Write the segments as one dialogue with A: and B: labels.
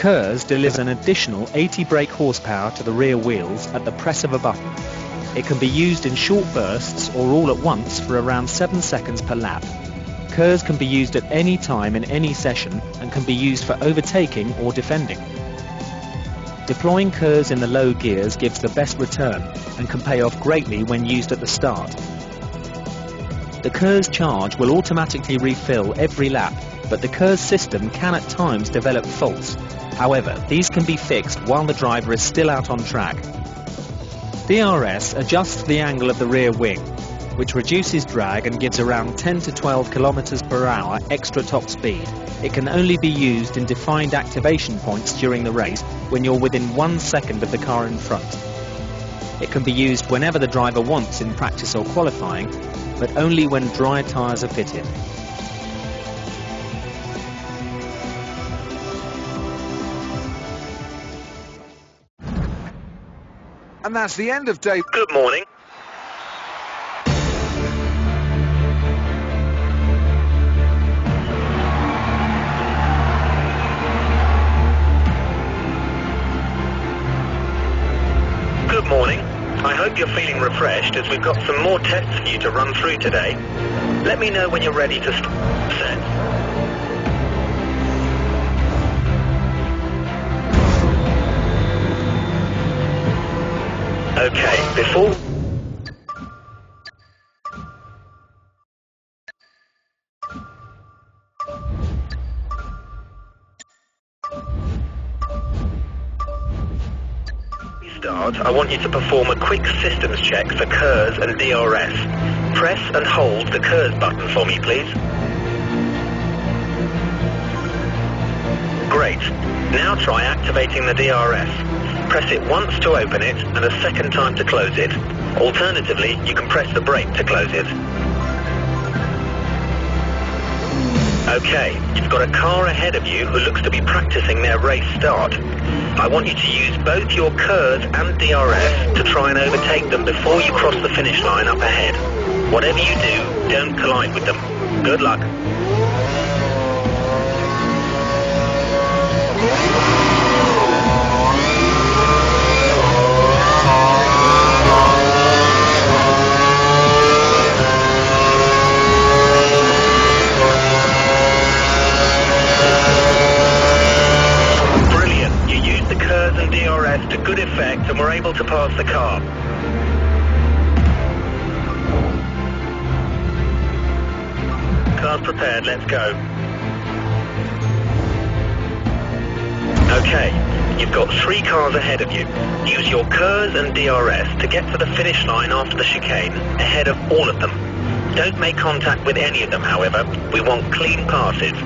A: KERS delivers an additional 80 brake horsepower to the rear wheels at the press of a button. It can be used in short bursts or all at once for around 7 seconds per lap. KERS can be used at any time in any session and can be used for overtaking or defending. Deploying KERS in the low gears gives the best return and can pay off greatly when used at the start. The KERS charge will automatically refill every lap, but the KERS system can at times develop faults. However, these can be fixed while the driver is still out on track. DRS adjusts the angle of the rear wing, which reduces drag and gives around 10 to 12 km per hour extra top speed. It can only be used in defined activation points during the race when you're within 1 second of the car in front. It can be used whenever the driver wants in practice or qualifying, but only when dry tyres are fitted.
B: And that's the end of day.
C: Good morning. Good morning. I hope you're feeling refreshed as we've got some more tests for you to run through today. Let me know when you're ready to set. Okay, before... start, I want you to perform a quick systems check for KERS and DRS. Press and hold the KERS button for me, please. Great. Now try activating the DRS. Press it once to open it and a second time to close it. Alternatively, you can press the brake to close it. Okay, you've got a car ahead of you who looks to be practicing their race start. I want you to use both your KERS and DRS to try and overtake them before you cross the finish line up ahead. Whatever you do, don't collide with them. Good luck. To good effect and we're able to pass the car. Car's prepared, let's go. Okay, you've got 3 cars ahead of you. Use your KERS and DRS to get to the finish line after the chicane, ahead of all of them. Don't make contact with any of them, however. We want clean passes.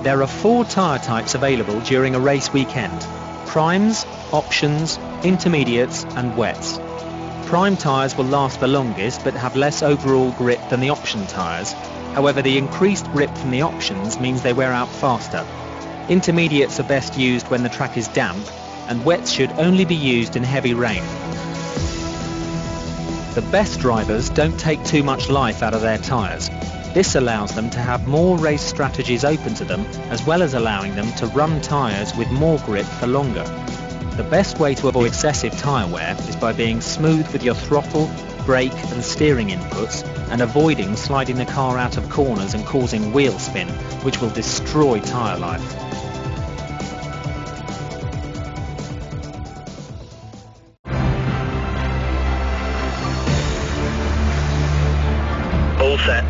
A: There are 4 tyre types available during a race weekend: primes, options, intermediates and wets. Prime tyres will last the longest but have less overall grip than the option tyres. However, the increased grip from the options means they wear out faster. Intermediates are best used when the track is damp, and wets should only be used in heavy rain. The best drivers don't take too much life out of their tyres. This allows them to have more race strategies open to them, as well as allowing them to run tyres with more grip for longer. The best way to avoid excessive tyre wear is by being smooth with your throttle, brake and steering inputs, and avoiding sliding the car out of corners and causing wheel spin, which will destroy tyre life.
C: All set.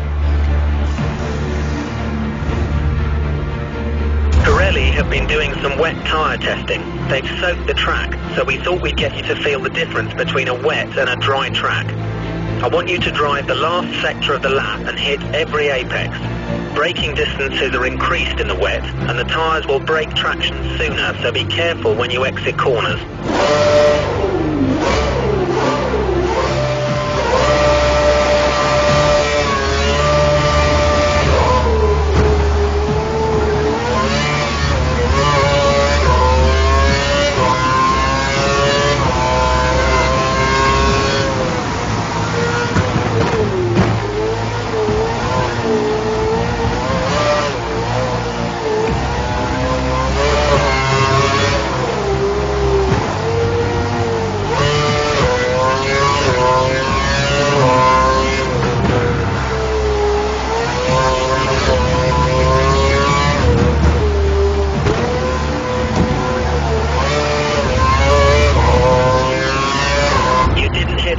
C: Pirelli have been doing some wet tyre testing. They've soaked the track, so we thought we'd get you to feel the difference between a wet and a dry track. I want you to drive the last sector of the lap and hit every apex. Braking distances are increased in the wet, and the tyres will break traction sooner, so be careful when you exit corners.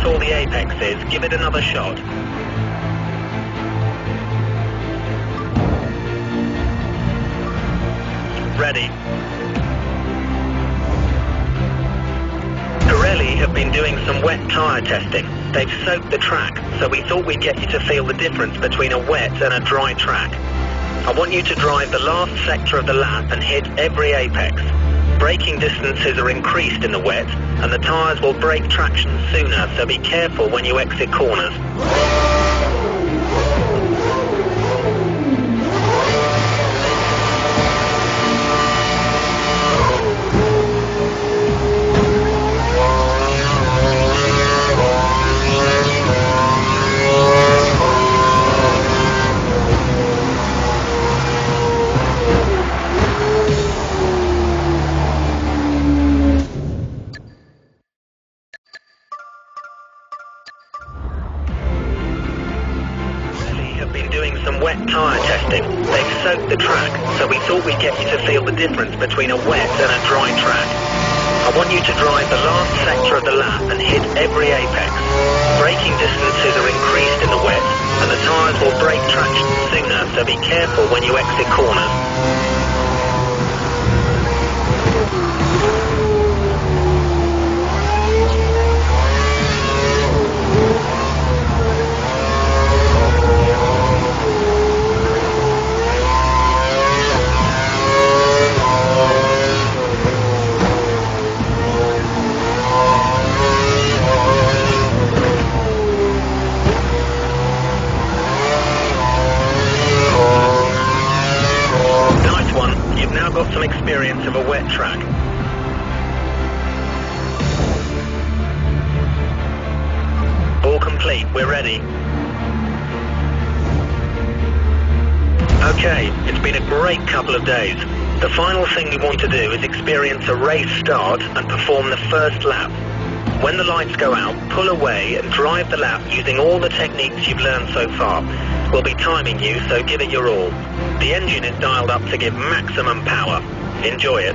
C: All the apexes, give it another shot. Ready. Pirelli have been doing some wet tyre testing. They've soaked the track, so we thought we'd get you to feel the difference between a wet and a dry track. I want you to drive the last sector of the lap and hit every apex. Braking distances are increased in the wet, and the tyres will break traction sooner, so be careful when you exit corners. Been doing some wet tyre testing. They've soaked the track, so we thought we'd get you to feel the difference between a wet and a dry track. I want you to drive the last sector of the lap and hit every apex. Braking distances are increased in the wet, and the tyres will break traction sooner, so be careful when you exit corners. You've now got some experience of a wet track. All complete, we're ready. Okay, it's been a great couple of days. The final thing we want to do is experience a race start and perform the first lap. When the lights go out, pull away and drive the lap using all the techniques you've learned so far. We'll be timing you, so give it your all. The engine is dialed up to give maximum power. Enjoy it.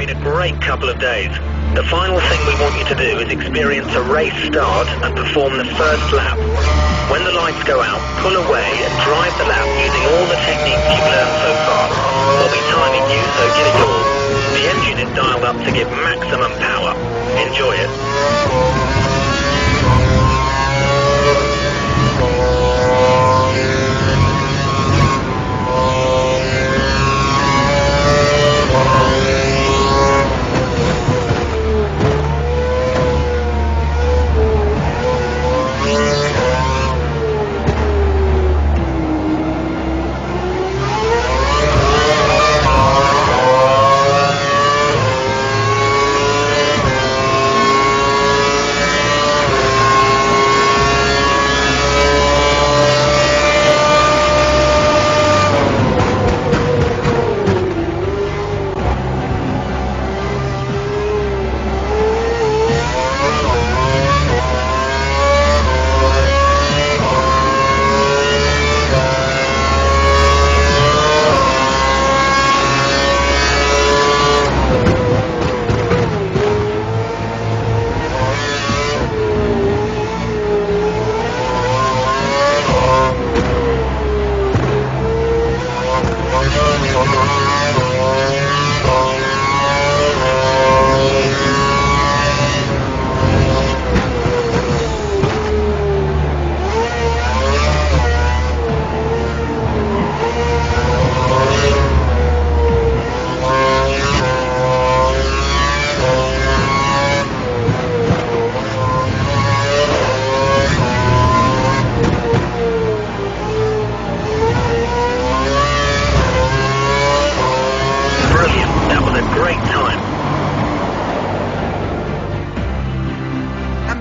C: been a great couple of days. The final thing we want you to do is experience a race start and perform the first lap. When the lights go out, pull away and drive the lap using all the techniques you've learned so far. We'll be timing you, so give it your all. The engine is dialed up to give maximum power. Enjoy it.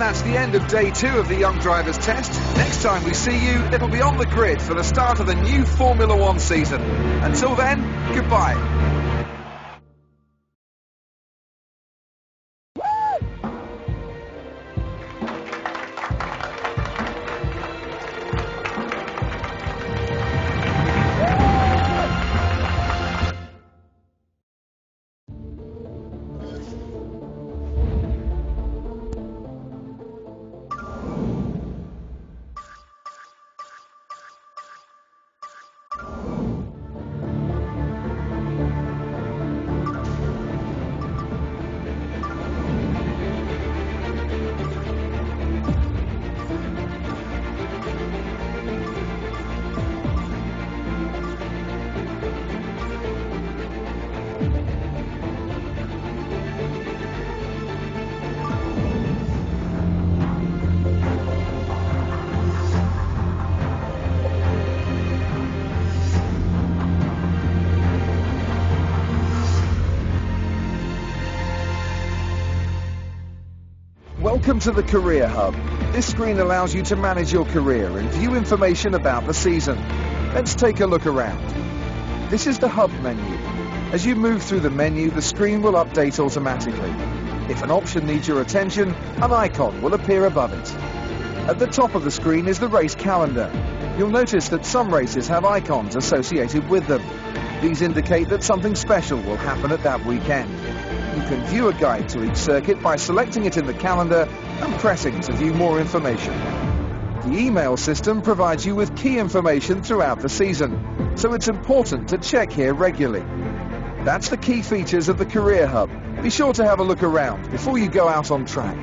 B: That's the end of day 2 of the Young Drivers Test. Next time we see you, it'll be on the grid for the start of the new Formula 1 season. Until then, goodbye. Welcome to the Career Hub. This screen allows you to manage your career and view information about the season. Let's take a look around. This is the Hub menu. As you move through the menu, the screen will update automatically. If an option needs your attention, an icon will appear above it. At the top of the screen is the race calendar. You'll notice that some races have icons associated with them. These indicate that something special will happen at that weekend. You can view a guide to each circuit by selecting it in the calendar and pressing to view more information. The email system provides you with key information throughout the season, so it's important to check here regularly. That's the key features of the Career Hub. Be sure to have a look around before you go out on track.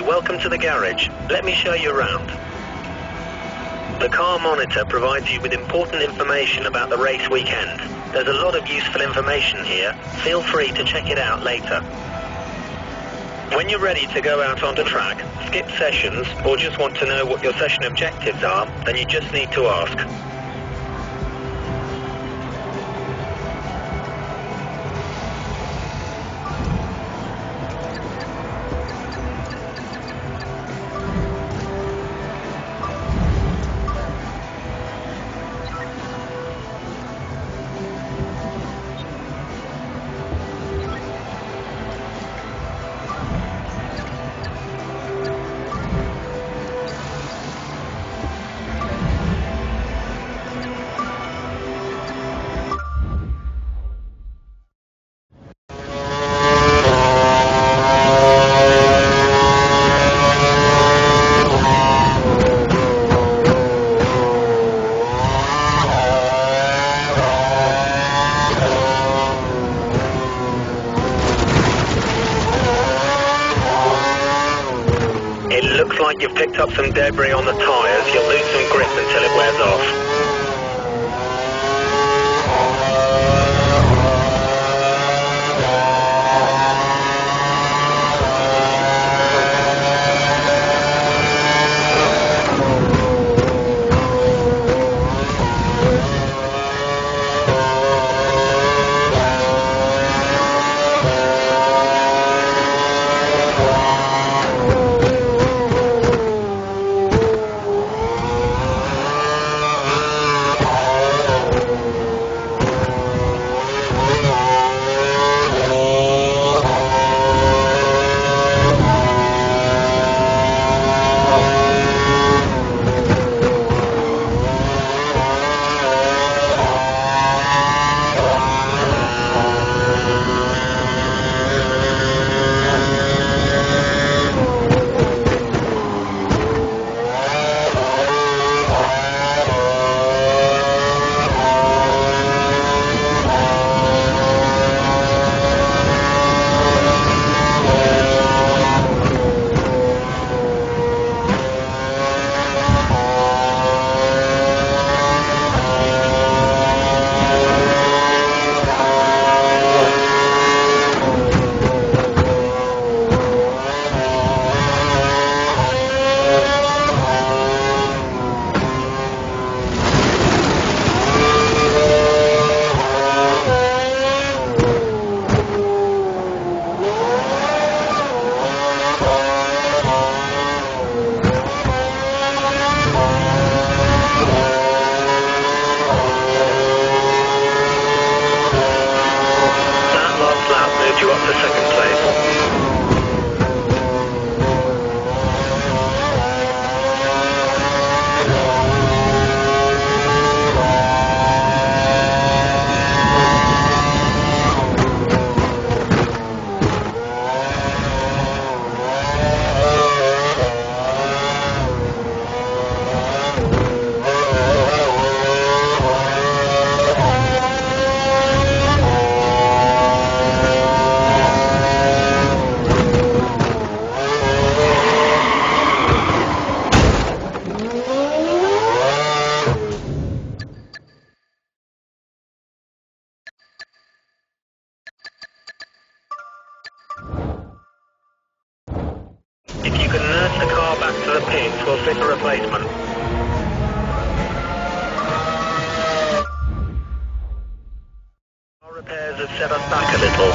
C: welcome to the garage. Let me show you around. The car monitor provides you with important information about the race weekend. There's a lot of useful information here. Feel free to check it out later. When you're ready to go out onto track, skip sessions, or just want to know what your session objectives are, then you just need to ask. It looks like you've picked up some debris on the tyres. You'll lose some grip until it wears off. You up to second place. If you can nurse the car back to the pits, we'll fit a replacement. Our repairs have set us back a little.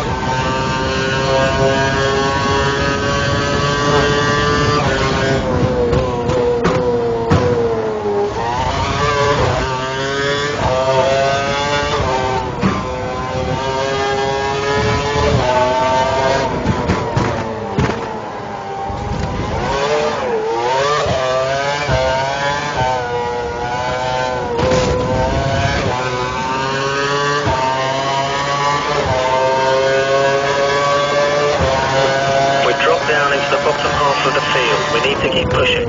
C: Down into the bottom half of the field. We need to keep pushing.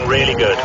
C: looking really good.